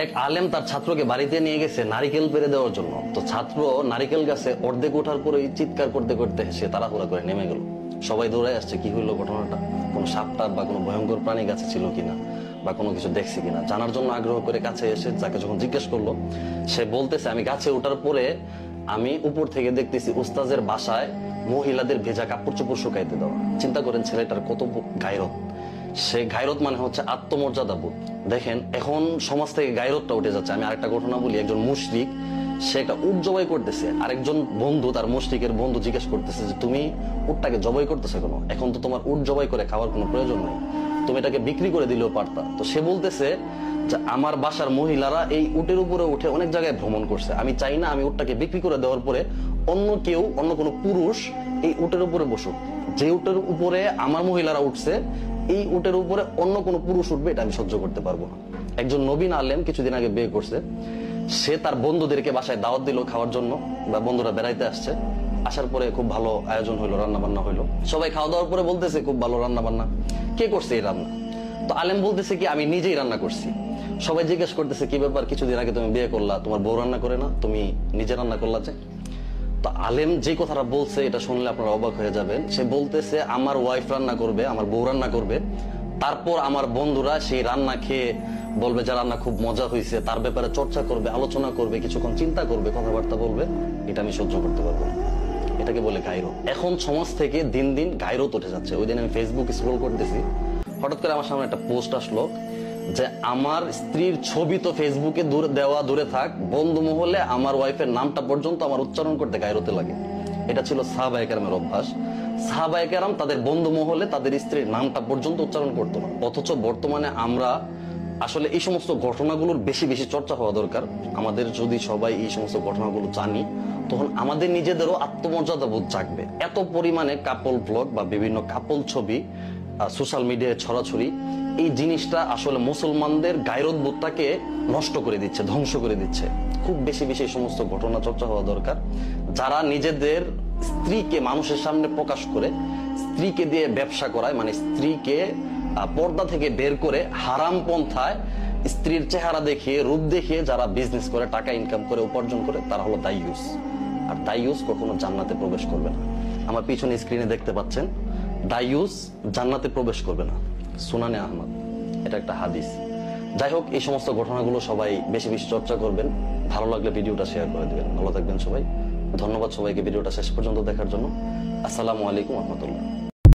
এক আলেম তার ছাত্রকে বাড়িতে নিয়ে গেছে নারিকেল পেরে দেওয়ার জন্য। তো ছাত্র নারিকেল গাছে অর্ধেক ওঠার পরেই চিৎকার করতে করতে সে তাড়াহুড়া করে নেমে গেল। সবাই দৌড়ায় আসছে, কি হইলো ঘটনাটা, কোনো সাপটাপ বা কোনো ভয়ঙ্কর প্রাণী গাছে ছিল কিনা বা কোনো কিছু দেখছি কিনা জানার জন্য আগ্রহ করে কাছে এসে যাকে যখন জিজ্ঞেস করলো, সে বলতেছে আমি গাছে ওঠার পরে আমি উপর থেকে দেখতেছি উস্তাজের বাসায় মহিলাদের ভেজা কাপড় চোপড় শুকাইতে দেওয়া। চিন্তা করেন ছেলেটার কত গায়রত। সে গায়রত মানে হচ্ছে আত্মমর্যাদা বোধ। দেখেন এখন সমাজ থেকে গায়রতটা উঠে যাচ্ছে। আমি আরেকটা ঘটনা বলি, একজন মুশরিক সে একটা উট জবাই করতেছে, আরেকজন বন্ধু তার মুশরিকের বন্ধু জিজ্ঞেস করতেছে যে তুমি উটটাকে জবাই করতেছে কেন, এখন তো তোমার উট জবাই করে খাওয়ার কোনো প্রয়োজন নেই, তুমি এটাকে বিক্রি করে দিলেও পারতা। তো সে বলতেছে যে আমার বাসার মহিলারা এই উটের উপরে উঠে অনেক জায়গায় ভ্রমণ করছে, আমি চাই না আমি উটটাকে বিক্রি করে দেওয়ার পরে অন্য কেউ, অন্য কোনো পুরুষ এই উটের উপরে বসুক। যে উটের উপরে আমার মহিলারা উঠছে এই উটের উপরে অন্য কোনো পুরুষ উঠবে এটা আমি সহ্য করতে পারবো না। একজন নবীন আলেম কিছুদিন আগে বিয়ে করছে, সে তার বন্ধুদেরকে বাসায় দাওয়াত দিল খাওয়ার জন্য, বা বন্ধুরা বেড়াইতে আসছে, আসার পরে খুব ভালো আয়োজন হইলো, রান্না বান্না হইলো, সবাই খাওয়া দাওয়ার পরে বলতেছে খুব ভালো রান্না বান্না, কে করছে এই রান্না? তো আলেম বলতেছে কি আমি নিজেই রান্না করছি। সবাই জিজ্ঞেস করতেছে কি ব্যাপার, কিছুদিন আগে তুমি বিয়ে করলা, তোমার বউ রান্না করে না, তুমি নিজে রান্না করলা যে? তো আলেম যে কথাটা বলছে এটা শুনলে আপনারা অবাক হয়ে যাবেন। সে বলতেছে আমার ওয়াইফ রান্না করবে, আমার বউ রান্না করবে, তারপর আমার বন্ধুরা সেই রান্না খেয়ে বলবে যে রান্না খুব মজা হয়েছে, তার ব্যাপারে চর্চা করবে, আলোচনা করবে, কিছুক্ষণ চিন্তা করবে, কথাবার্তা বলবে, এটা আমি সহ্য করতে পারবো না। এটাকে বলে গায়রত। এখন সমাজ থেকে দিন দিন গায়রত উঠে যাচ্ছে। ওই দিন আমি ফেসবুক স্ক্রল করতেছি, হঠাৎ করে আমার সামনে একটা পোস্ট আসলো যে আমার স্ত্রীর ছবি তো ফেসবুকে দেওয়া দূরে থাক, বন্ধু মহলে আমার ওয়াইফের নামটা পর্যন্ত আমার উচ্চারণ করতে গায়রতে লাগে। এটা ছিল সাহাবায়ে কেরামের অভ্যাস। সাহাবায়ে কেরাম তাদের বন্ধু মহলে তাদের স্ত্রীর নামটা পর্যন্ত উচ্চারণ করতো না। অথচ বর্তমানে আমরা আসলে এই সমস্ত ঘটনাগুলোর বেশি বেশি চর্চা হওয়া দরকার। আমাদের যদি সবাই এই সমস্ত ঘটনাগুলো জানি, তখন আমাদের নিজেদেরও আত্মমর্যাদা বোধ জাগবে। এত পরিমাণে কাপল ব্লগ বা বিভিন্ন কাপল ছবি সোশ্যাল মিডিয়ায় ছড়াছড়ি, এই জিনিসটা আসলে মুসলমানদের গায়রত বোধটাকে নষ্ট করে দিচ্ছে, ধ্বংস করে দিচ্ছে। খুব বেশি বেশি এই সমস্ত ঘটনা চর্চা হওয়া দরকার। যারা নিজেদের স্ত্রীকে মানুষের সামনে প্রকাশ করে, স্ত্রীকে দিয়ে ব্যবসা করায়, মানে স্ত্রীকে পর্দা থেকে বের করে হারাম পন্থায় স্ত্রীর চেহারা দেখিয়ে, রূপ দেখিয়ে যারা বিজনেস করে, টাকা ইনকাম করে, উপার্জন করে, তারা হলো দাইয়ুস। আর দাইয়ুস কখনো জান্নাতে প্রবেশ করবে না। আমার পিছনে স্ক্রিনে দেখতে পাচ্ছেন, দাইয়ুস জান্নাতে প্রবেশ করবে না, সুনানে আহমদ, এটা একটা হাদিস। যাই হোক, এই সমস্ত ঘটনাগুলো সবাই বেশি বেশি চর্চা করবেন। ভালো লাগলে ভিডিওটা শেয়ার করে দিবেন। ভালো থাকবেন সবাই। ধন্যবাদ সবাইকে ভিডিওটা শেষ পর্যন্ত দেখার জন্য। আসসালামু আলাইকুম ওয়া রাহমাতুল্লাহ।